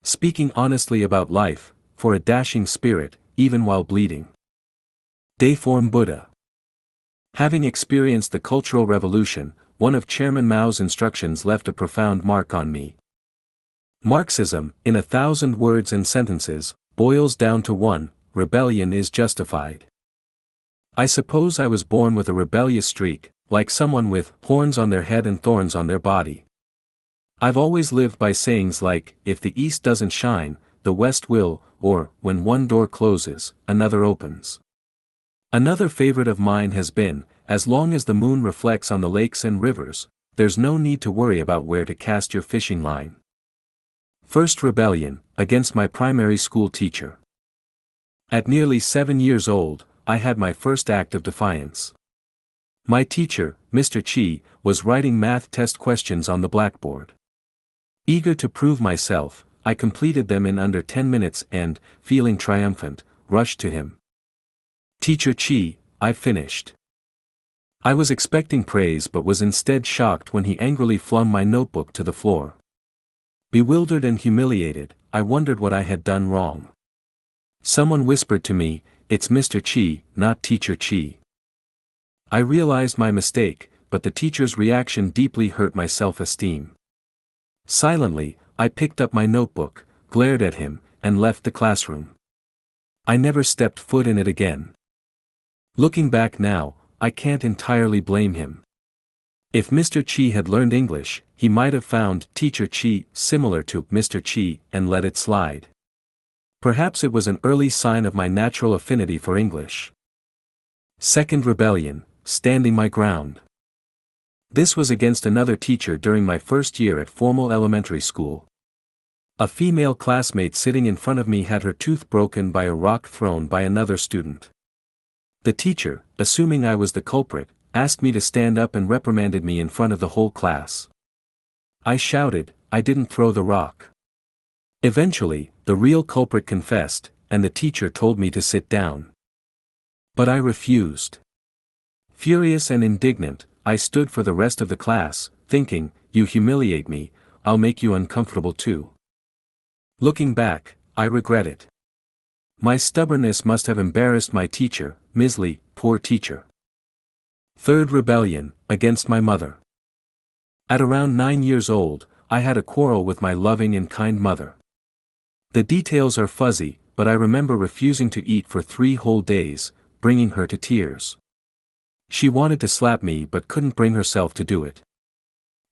Speaking honestly about life, for a dashing spirit, even while bleeding. Deiform Buddha. Having experienced the Cultural Revolution, one of Chairman Mao's instructions left a profound mark on me. Marxism, in 1,000 words and sentences, boils down to one: rebellion is justified. I suppose I was born with a rebellious streak, like someone with horns on their head and thorns on their body. I've always lived by sayings like, if the east doesn't shine, the west will, or, when one door closes, another opens. Another favorite of mine has been, as long as the moon reflects on the lakes and rivers, there's no need to worry about where to cast your fishing line. First rebellion, against my primary school teacher. At nearly 7 years old, I had my first act of defiance. My teacher, Mr. Chi, was writing math test questions on the blackboard. Eager to prove myself, I completed them in under 10 minutes and, feeling triumphant, rushed to him. "Teacher Chi, I've finished." I was expecting praise but was instead shocked when he angrily flung my notebook to the floor. Bewildered and humiliated, I wondered what I had done wrong. Someone whispered to me, "It's Mr. Chi, not Teacher Chi." I realized my mistake, but the teacher's reaction deeply hurt my self-esteem. Silently, I picked up my notebook, glared at him, and left the classroom. I never stepped foot in it again. Looking back now, I can't entirely blame him. If Mr. Chi had learned English, he might have found Teacher Chi similar to Mr. Chi and let it slide. Perhaps it was an early sign of my natural affinity for English. Second rebellion, standing my ground. This was against another teacher during my first year at formal elementary school. A female classmate sitting in front of me had her tooth broken by a rock thrown by another student. The teacher, assuming I was the culprit, asked me to stand up and reprimanded me in front of the whole class. I shouted, "I didn't throw the rock." Eventually, the real culprit confessed, and the teacher told me to sit down. But I refused. Furious and indignant, I stood for the rest of the class, thinking, "You humiliate me, I'll make you uncomfortable too." Looking back, I regret it. My stubbornness must have embarrassed my teacher, Ms. Lee, poor teacher. Third rebellion, against my mother. At around 9 years old, I had a quarrel with my loving and kind mother. The details are fuzzy, but I remember refusing to eat for 3 whole days, bringing her to tears. She wanted to slap me but couldn't bring herself to do it.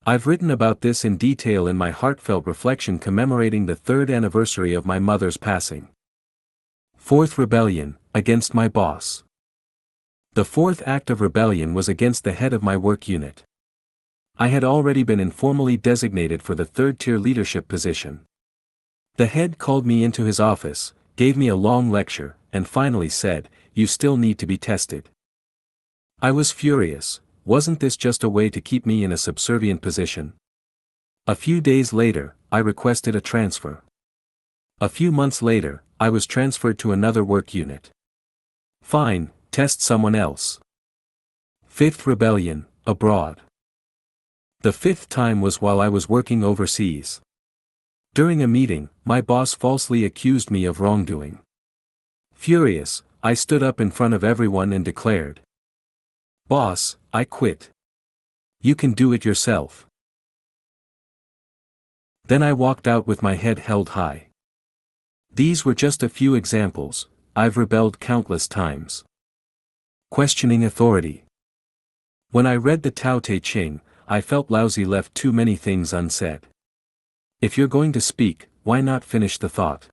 I've written about this in detail in my heartfelt reflection commemorating the 3rd anniversary of my mother's passing. Fourth rebellion, against my boss. The 4th act of rebellion was against the head of my work unit. I had already been informally designated for the 3rd-tier leadership position. The head called me into his office, gave me a long lecture, and finally said, "You still need to be tested." I was furious. Wasn't this just a way to keep me in a subservient position? A few days later, I requested a transfer. A few months later, I was transferred to another work unit. Fine, test someone else. Fifth rebellion, abroad. The 5th time was while I was working overseas. During a meeting, my boss falsely accused me of wrongdoing. Furious, I stood up in front of everyone and declared, "Boss, I quit. You can do it yourself." Then I walked out with my head held high. These were just a few examples. I've rebelled countless times. Questioning authority. When I read the Tao Te Ching, I felt Laozi left too many things unsaid. If you're going to speak, why not finish the thought?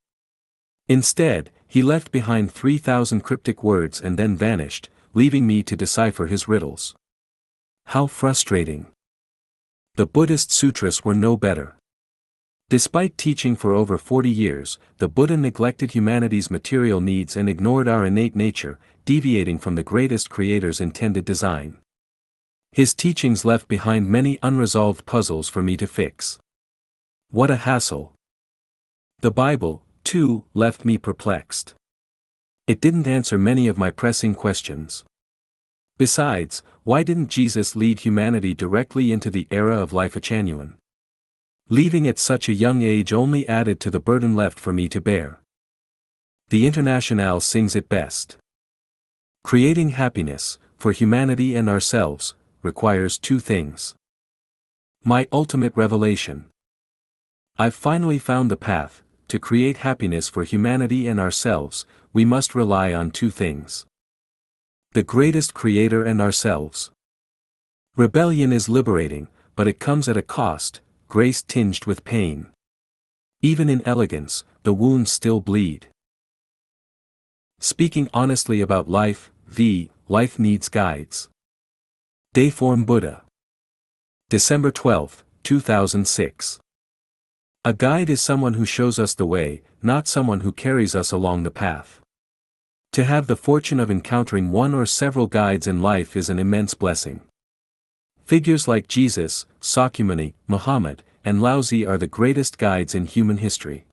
Instead, he left behind 3,000 cryptic words and then vanished, leaving me to decipher his riddles. How frustrating. The Buddhist sutras were no better. Despite teaching for over 40 years, the Buddha neglected humanity's material needs and ignored our innate nature, deviating from the greatest creator's intended design. His teachings left behind many unresolved puzzles for me to fix. What a hassle. The Bible, too, left me perplexed. It didn't answer many of my pressing questions. Besides, why didn't Jesus lead humanity directly into the era of Lifechanyuan? Leaving at such a young age only added to the burden left for me to bear. The Internationale sings it best. Creating happiness, for humanity and ourselves, requires two things. My ultimate revelation. I've finally found the path. To create happiness for humanity and ourselves, we must rely on two things. The greatest creator and ourselves. Rebellion is liberating, but it comes at a cost, grace tinged with pain. Even in elegance, the wounds still bleed. Speaking honestly about life, life needs guides. Dayform Buddha. December 12, 2006. A guide is someone who shows us the way, not someone who carries us along the path. To have the fortune of encountering one or several guides in life is an immense blessing. Figures like Jesus, Sakyamuni, Muhammad, and Laozi are the greatest guides in human history.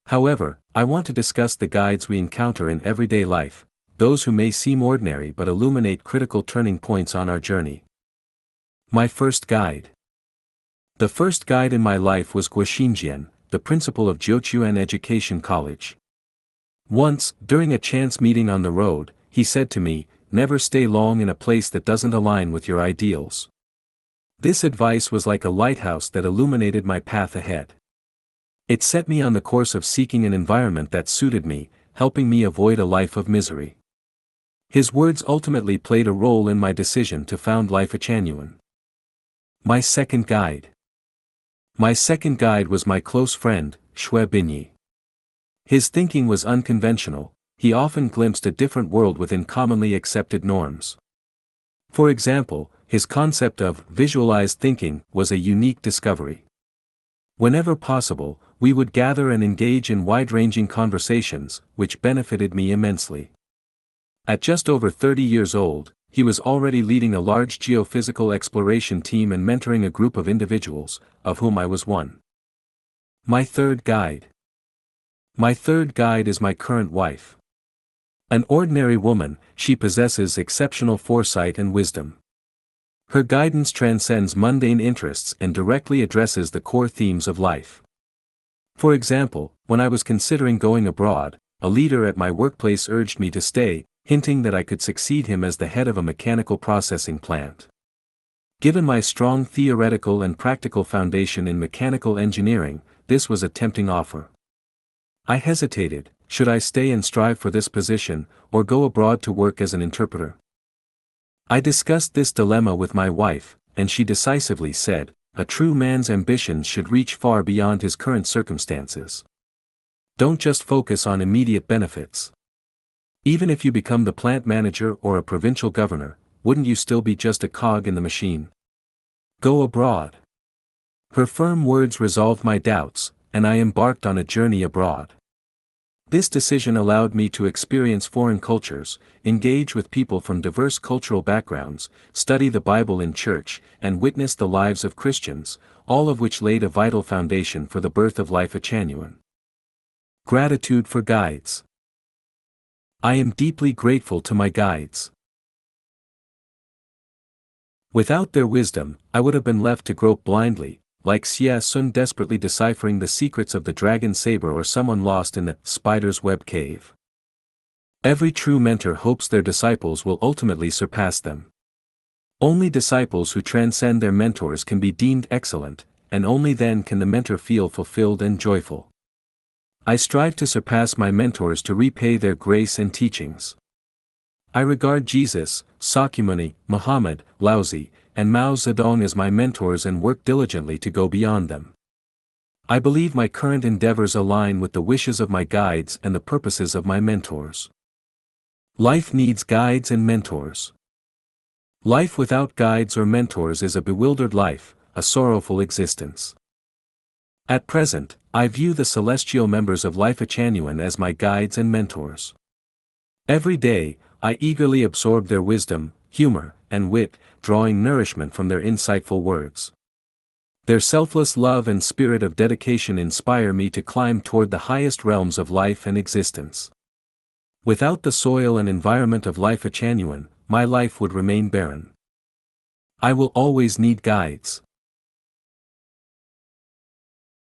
However, I want to discuss the guides we encounter in everyday life, those who may seem ordinary but illuminate critical turning points on our journey. My first guide. The first guide in my life was Lifechanyuan, the principal of Lifechanyuan Education College. Once, during a chance meeting on the road, he said to me, "Never stay long in a place that doesn't align with your ideals." This advice was like a lighthouse that illuminated my path ahead. It set me on the course of seeking an environment that suited me, helping me avoid a life of misery. His words ultimately played a role in my decision to found Lifechanyuan. My second guide. My second guide was my close friend, Xue Binyi. His thinking was unconventional, he often glimpsed a different world within commonly accepted norms. For example, his concept of visualized thinking was a unique discovery. Whenever possible, we would gather and engage in wide-ranging conversations, which benefited me immensely. At just over 30 years old, he was already leading a large geophysical exploration team and mentoring a group of individuals, of whom I was one. My third guide. My third guide is my current wife. An ordinary woman, she possesses exceptional foresight and wisdom. Her guidance transcends mundane interests and directly addresses the core themes of life. For example, when I was considering going abroad, a leader at my workplace urged me to stay, hinting that I could succeed him as the head of a mechanical processing plant. Given my strong theoretical and practical foundation in mechanical engineering, this was a tempting offer. I hesitated, should I stay and strive for this position, or go abroad to work as an interpreter? I discussed this dilemma with my wife, and she decisively said, "A true man's ambitions should reach far beyond his current circumstances. Don't just focus on immediate benefits. Even if you become the plant manager or a provincial governor, wouldn't you still be just a cog in the machine? Go abroad." Her firm words resolved my doubts, and I embarked on a journey abroad. This decision allowed me to experience foreign cultures, engage with people from diverse cultural backgrounds, study the Bible in church, and witness the lives of Christians, all of which laid a vital foundation for the birth of Lifechanyuan. Gratitude for guides. I am deeply grateful to my guides. Without their wisdom, I would have been left to grope blindly, like Xie Sun desperately deciphering the secrets of the dragon saber or someone lost in the spider's web cave. Every true mentor hopes their disciples will ultimately surpass them. Only disciples who transcend their mentors can be deemed excellent, and only then can the mentor feel fulfilled and joyful. I strive to surpass my mentors to repay their grace and teachings. I regard Jesus, Sakyamuni, Muhammad, Laozi, and Mao Zedong as my mentors and work diligently to go beyond them. I believe my current endeavors align with the wishes of my guides and the purposes of my mentors. Life needs guides and mentors. Life without guides or mentors is a bewildered life, a sorrowful existence. At present, I view the celestial members of Lifechanyuan as my guides and mentors. Every day, I eagerly absorb their wisdom, humor, and wit, drawing nourishment from their insightful words. Their selfless love and spirit of dedication inspire me to climb toward the highest realms of life and existence. Without the soil and environment of Lifechanyuan, my life would remain barren. I will always need guides.